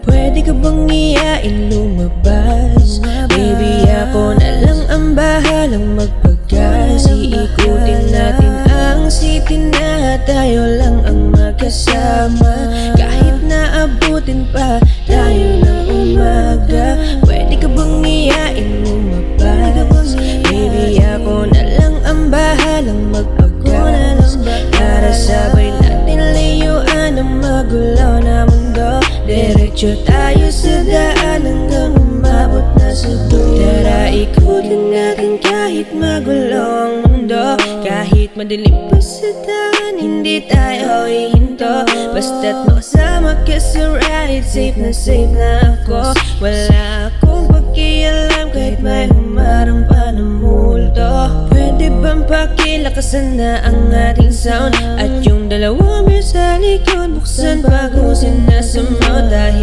Pwede ka bang iyain lumabas? Baby, ako na lang ang bahalang magpagas. Iikutin natin ang city na tayo lang ang magkasama. Kahit naabutin pa tayo ng umaga. Pwede ka bang iyain lumabas? Baby, ako na lang ang bahalang magpagas. Para sabay natin layuan ang magulo na mundo. Diretso tayo sa daan hanggang umabot na sa dulo. Tara ikutin natin kahit magulo ang mundo. Kahit madilim pa sa daan, hindi tayo ihinto. Basta't makasama ka sa ride, safe na ako. Wala akong pakialam kahit may humarang pa na multo. Pwede bang pakilakasan na ang ating sound? At yung dalawa may sa likod, buksan pagusin na sa mouth. Dahil